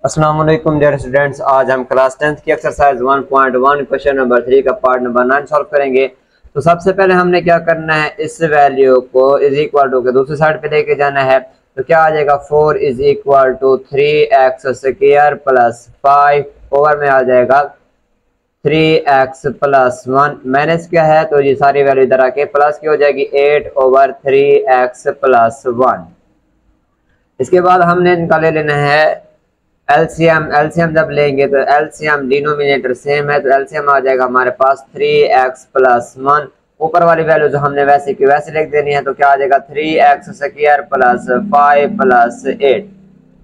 अस्सलाम वालेकुम dear students. आज हम क्लास 10th की एक्सरसाइज 1.1 क्वेश्चन नंबर 3 का पार्ट नंबर 9 सॉल्व करेंगे। तो सबसे पहले हमने क्या करना है, इस वैल्यू को इज इक्वल टू के दूसरी साइड पे लेके जाना है। तो क्या आ जाएगा, 4 is equal to 3x square plus 5 over में आ जाएगा 3x प्लस 1 माइनस क्या है, तो ये सारी वैल्यू इधर आके प्लस की हो जाएगी 8 ओवर 3x प्लस 1। इसके बाद हमने इनका ले लेना है एलसीएम। एलसीएम जब लेंगे तो एलसीएम डिनोमिनेटर सेम है, तो एलसीएम आ जाएगा हमारे पास 3x प्लस 1। ऊपर वाली वैल्यू जो हमने वैसे की वैसे लिख देनी है, तो क्या आ जाएगा 3x स्क्वायर प्लस 5 प्लस 8।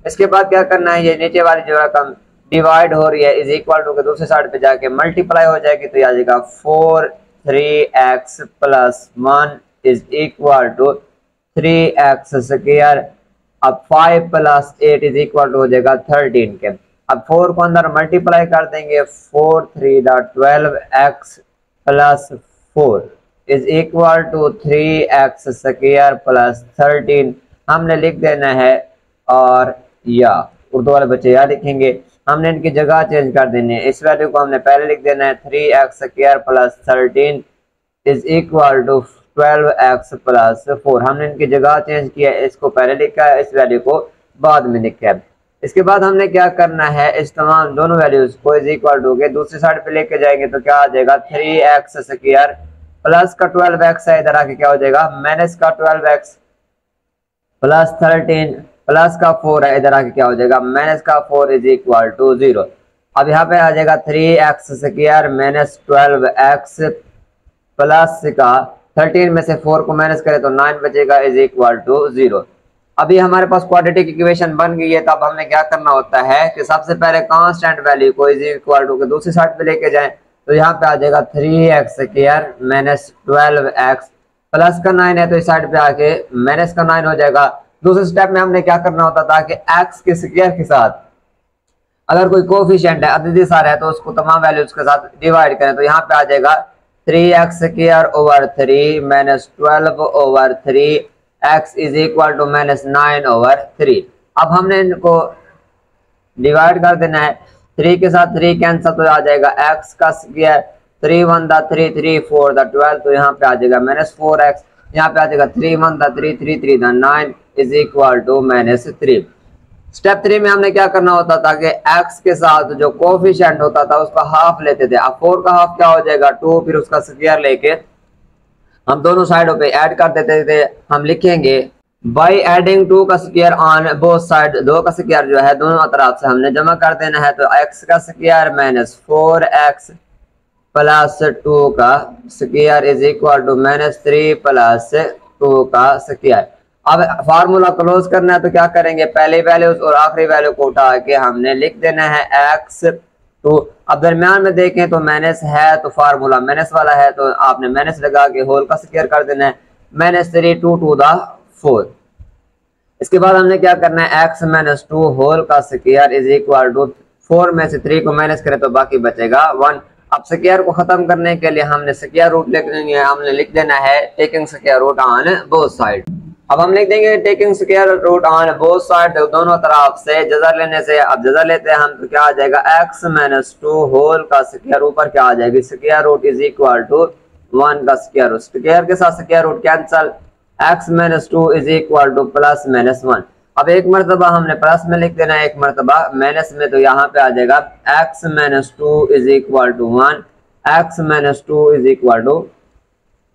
इसके बाद क्या करना है, ये नीचे वाली जो रकम डिवाइड हो रही है इज इक्वल टू के दूसरी साइड पे जाके मल्टीप्लाई हो जाएगी, तो ये आ जाएगा 4 3x plus 1 is equal to 3x square. अब 5 प्लस 8 इज इक्वल टू हो जाएगा 13 के। अब 4 को अंदर मल्टीप्लाई कर देंगे, 4 3 12x plus 4 is equal to 3x square plus 13 हमने लिख देना है। और या उर्दू वाले बच्चे याद लिखेंगे, हमने इनकी जगह चेंज कर देनी है। इस वैल्यू को हमने पहले लिख देना है 3x square plus 13 is equal to 12x plus 4। हमने इनकी जगह चेंज किया है, इसको पहले लिखा है, इस वैल्यू को बाद में लिखा है। इसके बाद हमने क्या करना है, इस तमाम दोनों वैल्यूज को इज इक्वल टू के दूसरी साइड पे लेके जाएंगे, तो क्या आ जाएगा 3x स्क्वायर प्लस का 12x है, इधर आके क्या हो जाएगा माइनस का 12x प्लस 13 प्लस का 4 है, इधर आके क्या हो जाएगा माइनस का 4 इज इक्वल टू 0। अब यहाँ पे आ जाएगा 3x square minus 12x plus का 13 में से 4 को माइनस करें तो 9 बचेगा इज इक्वल टू 0। अभी हमारे पास क्वाड्रेटिक इक्वेशन बन गई है, तो अब हमने क्या करना होता है कि सबसे पहले कांस्टेंट वैल्यू को इज इक्वल टू के दूसरी साइड पे लेके जाएं, तो यहाँ पे आ जाएगा 3x square minus 12x plus का 9 है, तो इस साइड पे आके माइनस का 9 हो जाएगा। दूसरे स्टेप में हमने क्या करना होता था कि x के स्क्वायर के साथ अगर कोई कोफिशिएंट है, अदिश सार है, तो उसको तमाम वैल्यूज के साथ डिवाइड करें, तो यहाँ पे आ जाएगा 3x square over 3 minus 12 over 3 x is equal to minus 9 over 3। अब हमने इनको डिवाइड कर देना है, 3 के साथ 3 कैंसिल, तो आ जाएगा x का स्क्वायर 3 1 3 3 4 12, तो यहाँ पे आ जाएगा माइनस 4x। यहाँ पे आ जाएगा 3 1 3 3 3 9 is equal to minus 3। Step 3 में हमने क्या करना होता था कि x के साथ जो कोफिशिएंट होता था उसका हाफ लेते थे। अब 4 का हाफ क्या हो जाएगा 2, फिर उसका स्क्वायर लेके हम दोनों साइडों पे ऐड कर देते थे। हम लिखेंगे बाय एडिंग 2 का स्क्वायर ऑन बोथ साइड, 2 का स्क्वायर जो है दोनों तरफ से हमने जमा कर देना है, तो x का स्क्वायर माइनस 4x प्लस 2 का square is equal to minus 3 plus 2 का स्क्वायर। अब फार्मूला क्लोज करना है, तो क्या करेंगे, पहली वैल्यूज और आखिरी वैल्यू को उठा के हमने लिख देना है x। तो अब दरमियान में देखें तो माइनस है, तो फार्मूला माइनस वाला है, तो आपने माइनस लगा के होल का स्क्वायर कर देना है, माइनस 3 2 टू द 4। इसके बाद हमने क्या करना है, x माइनस 2 होल का स्क्वायर इज इक्वल टू 4 में से 3 को माइनस करें तो बाकी बचेगा 1। अब स्क्वायर को खत्म करने के लिए हमने स्क्वायर रूट लिख लेंगे, हमने लिख देना है taking square root on both side. अब हम लिख देंगे taking square root on both side, दोनों तरफ से जजर लेने से। अब जजर लेते हैं हम, तो क्या आ जाएगा x माइनस 2 होल का स्क्वायर, ऊपर क्या आ जाएगी square root is equal to 1 का स्क्वायर रूट, स्क्वायर के साथ square root cancel, x minus 2 is equal to plus minus 1। अब एक मरतबा हमने प्लस में लिख देना है, एक मरतबा माइनस में, तो यहाँ पे आ जाएगा x minus 2 is equal to 1, x minus 2 is equal to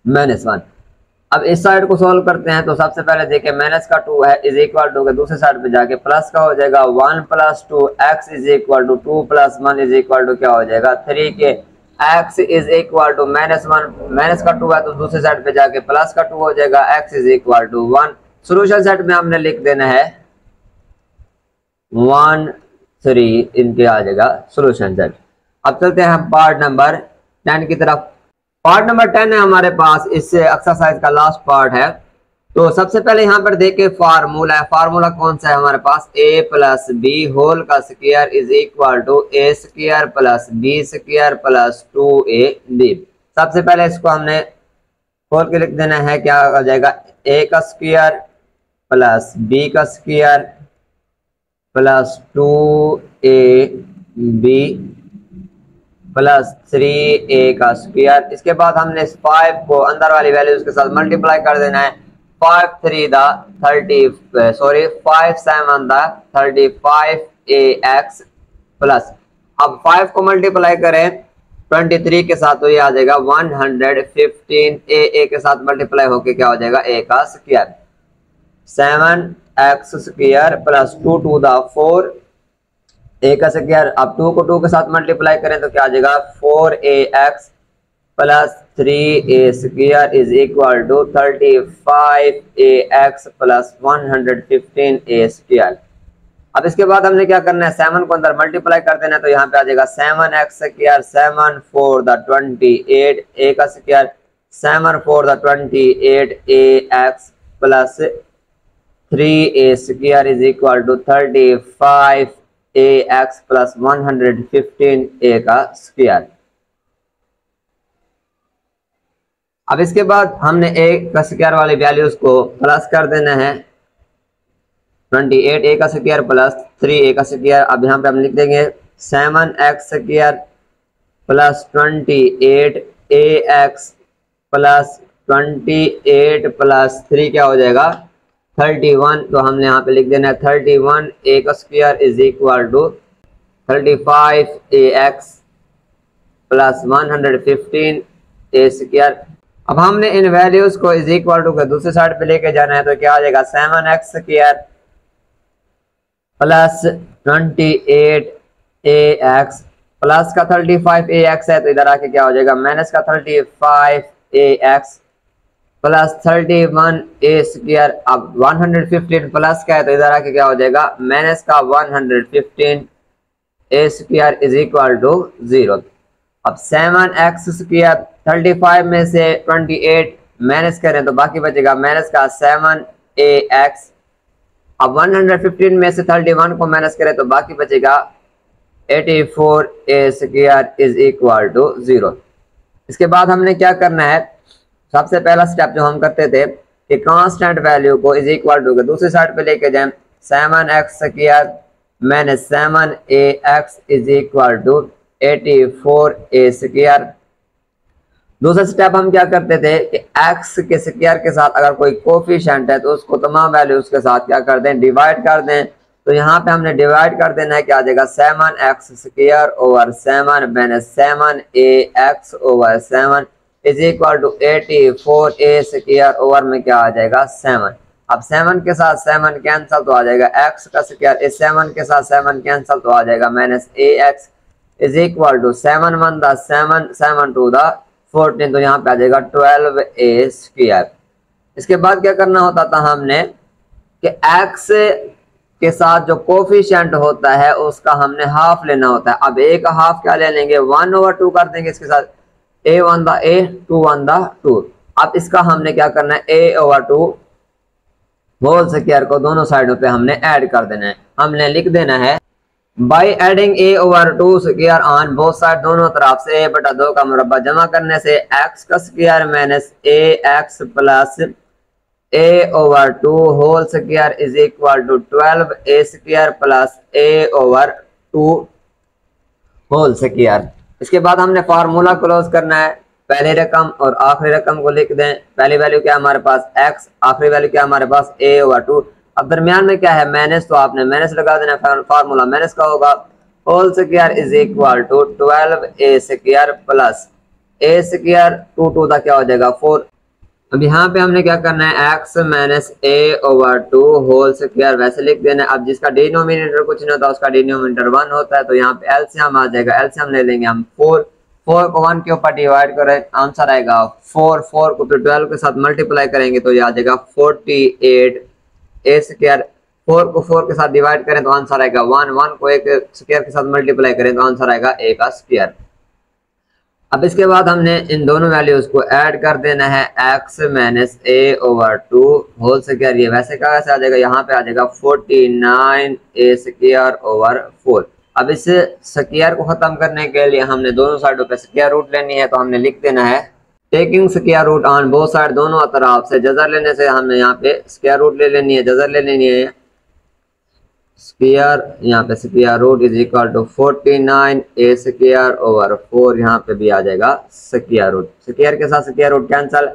minus 1। अब इस साइड को सॉल्व करते हैं, तो सबसे पहले देखिए माइनस का 2 है इज इक्वल टू के दूसरे साइड पे जाके प्लस का हो जाएगा 1 plus 2 x is equal to 2 plus 1 is equal to क्या हो जाएगा 3 के। x is equal to minus 1, minus का 2 है तो दूसरे साइड पे जाके प्लस का 2 हो जाएगा, x is equal to 1। Solution set में हमने लिख देना है 1 3 इनके आ जाएगा सोल्यूशन सेट। अब चलते हैं हम पार्ट नंबर 10 की तरफ। पार्ट नंबर 10 है हमारे पास, इस एक्सरसाइज का लास्ट पार्ट है। तो सबसे पहले यहाँ पर देखिए फार्मूला है, फार्मूला कौन सा है हमारे पास, a प्लस बी होल का square is equal to a square plus b square plus 2ab। सबसे पहले इसको हमने खोल के लिख देना है, क्या हो जाएगा a का स्क्वायर प्लस b का square plus 2 a b plus 3a का स्क्वायर। इसके बाद हमने इस 5 को अंदर वाली वैल्यूज के साथ मल्टीप्लाई कर देना है। 5 7 द 35ax प्लस, अब 5 को मल्टीप्लाई करें 23 के साथ तो ये आ जाएगा 115 a के साथ मल्टीप्लाई होके क्या हो जाएगा a का स्क्वायर। 7x स्क्वायर प्लस 2 टू द 4 a का स्क्वायर। अब 2 को 2 के साथ मल्टीप्लाई करें तो क्या आ जाएगा 4ax plus 3a square is equal to 35ax plus 115a square. अब इसके बाद हमने क्या करना है, 7 को अंदर मल्टीप्लाई कर देना है, तो यहाँ पे आ जाएगा 7x स्क्वायर 7 4 द 28 a का स्क्वायर 7 4 द 28ax plus 3a square is equal to 35ax plus 115a का स्क्वायर। अब इसके बाद हमने a का स्क्वायर वाली वैल्यूज को प्लस कर देना है 28a का स्क्वायर प्लस 3a का स्क्वायर। अब यहाँ पे हम लिख देंगे 7x square plus 28ax plus 28 plus 3 क्या हो जाएगा 31। तो हमने यहाँ पे लिख देना है 31a का square is equal to 35ax plus 115a square. अब हमने इन वैल्यूज को इज इक्वल टू के दूसरी साइड पे लेके जाना है, तो क्या आ जाएगा 7x square plus 28ax plus का 35ax है तो इधर आके क्या हो जाएगा माइनस का 35ax प्लस 31a स्क्वायर। अब 115 प्लस का है तो इधर आके क्या हो जाएगा माइनस का 115a square is equal to 0। अब 7x स्क्वायर 35 में से 28 माइनस करें तो बाकी बचेगा माइनस का 7ax। अब 115 में से 31 को माइनस करें तो बाकी बचेगा 84a square is equal to 0। इसके बाद हमने क्या करना है, सबसे पहला स्टेप जो हम करते थे कि कांस्टेंट वैल्यू को इज इक्वल टू के दूसरी साइड पे लेके जाएं 7x square minus 7ax is equal to 84a square. दूसरा स्टेप हम क्या करते थे कि x के स्क्वायर के साथ अगर कोई कोफिशिएंट है तो उसको तमाम वैल्यूज के साथ क्या कर दें डिवाइड कर दें। तो यहाँ पे हमने डिवाइड कर देना है, क्या आ जाएगा 7x square over 7 minus 7ax over 7 is equal to 84a square over में क्या आ जाएगा 7। अब 7 के साथ 7 कैंसिल तो आ जाएगा x का स्क्वायर, इस 7 के साथ 7 कैंसिल तो आ जाएगा minus ax is equal to 7 1 द 7 7 2 द 14 तो यहाँ पे आ जाएगा 12a स्क्वायर। इसके बाद क्या करना होता था हमने कि x के साथ जो कोफिशिएंट होता है उसका हमने हाफ लेना होता है। अब a का हाफ क्या ले लेंगे 1/2 कर देंगे, इसके साथ a 1 द a 2 1 द 2। अब इसका हमने क्या करना है a/2 होल स्क्वायर को दोनों साइडों पे हमने ऐड कर देना है। हमने लिख देना है by adding a/2 square on both side, दोनों तरफ से a/2 का मुरब्बा जमा करने से x का square minus ax plus a/2 whole square is equal to 12a square plus a/2 whole square. इसके बाद हमने फार्मूला क्लोज करना है, पहली रकम और आखिरी रकम को लिख दें। पहली वैल्यू क्या हमारे पास x, आखिरी वैल्यू क्या हमारे पास a/2। अब दरमियान में क्या है माइनस, तो आपने माइनस लगा देना, फार्मूला माइनस का होगा whole square is equal to 12a square plus a square 2 2 का क्या हो जाएगा 4। अब यहाँ पे हमने क्या करना है x minus a/2 whole square वैसे लिख देना है। अब जिसका डिनोमिनेटर कुछ नहीं होता उसका डिनोमिनेटर 1 होता है, तो यहाँ पे एलसीएम आ जाएगा, एलसीएम ले लेंगे हम 4 को 1 के ऊपर डिवाइड करें आंसर आएगा 4 को फिर 12 के साथ मल्टीप्लाई करेंगे तो ये आ जाएगा 48a स्क्वायर। 4 को 4 के साथ डिवाइड करें तो आंसर आएगा 1 को एक स्क्वायर के साथ मल्टीप्लाई करें तो आंसर आएगा a का स्क्वायर। अब इसके बाद हमने इन दोनों वैल्यूज को ऐड कर देना है x minus a/2 whole square, ये वैसे का वैसे आ जाएगा, यहाँ पे आ जाएगा 49a स्क्वायर ओवर 4। अब इस स्क्वायर को खत्म करने के लिए हमने दोनों साइडों पे स्क्वायर रूट लेनी है, तो हमने लिख देना है taking square root on both side, दोनों तरफ से जजर लेने से हमने यहाँ पे स्क्वायर रूट ले लेनी है, जजर ले लेनी है। स्क्वायर, यहाँ पे square root is equal to 49 a square over 4, यहाँ पे भी आ जाएगा स्क्वायर रूट, स्क्वायर के साथ square root cancel,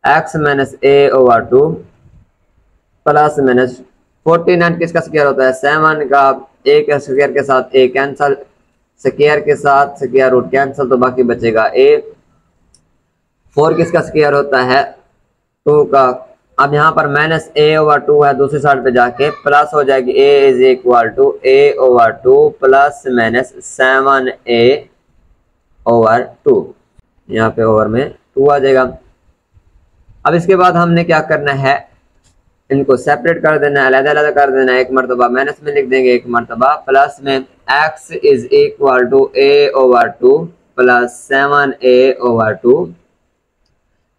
x minus a over 2 plus minus 49 किसका स्क्वायर होता है 7 का, ए के स्क्वायर के साथ ए कैंसल, स्क्वायर के साथ स्क्वायर रूट कैंसल, तो बाकी बचेगा ए। 4 किसका स्क्वायर होता है 2 का, अब यहाँ पर माइनस ए ओवर 2 है, दूसरी साइड पे जाके प्लस हो जाएगी, a is equal to a over 2 plus minus 7 a over 2, यहाँ पे ओवर में 2 आ जाएगा। अब इसके बाद हमने क्या करना है, इनको सेपरेट कर देना है, अलग अलग कर देना है, एक मरतबा माइनस में लिख देंगे, एक मरतबा प्लस में, x is equal to a over 2 plus 7 a over 2,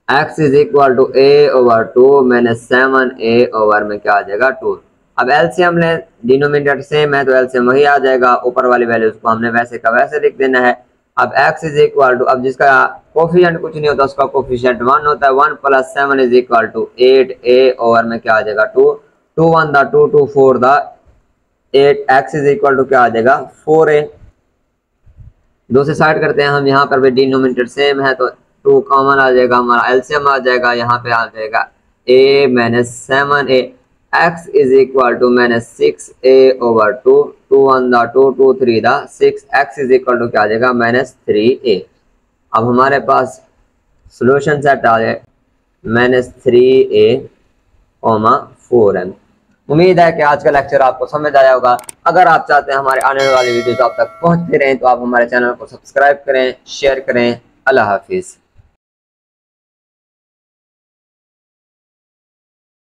x is equal to a over 2 minus 7 a over में क्या आ जाएगा 2। अब एलसीएम ले, डिनोमिनेटर सेम है तो एलसीएम वही आ जाएगा, ऊपर वाली वैल्यूज को हमने वैसे का वैसे लिख देना है। अब x इज इक्वल टू, अब जिसका कोफिशिएंट कुछ नहीं होता उसका कोफिशिएंट 1 होता है, 1 plus 7 is equal to 8 a over में क्या आ जाएगा 2, 2 1 द 2 2 4 द 8, x इज इक्वल टू क्या आ जाएगा 4a। दूसरी साइड करते हैं हम, यहाँ पर भी डिनोमिनेटर सेम है तो 2 कॉमन आ जाएगा, हमारा एलसीएम आ जाएगा, यहाँ पे आ जाएगा a minus 7a, x is equal to minus 6a over 2, 2 1 द 2 2 3 द 6, x इज इक्वल टू क्या आ जाएगा माइनस 3a। अब हमारे पास सॉल्यूशन सेट आ जाए माइनस 3a, 4m। उम्मीद है कि आज का लेक्चर आपको समझ आया होगा। अगर आप चाहते हैं हमारे आने वाली वीडियोस आप तक पहुंचते रहें तो आप हमारे चैनल को सब्सक्राइब करें, शेयर करें। अल्लाह हाफिज़।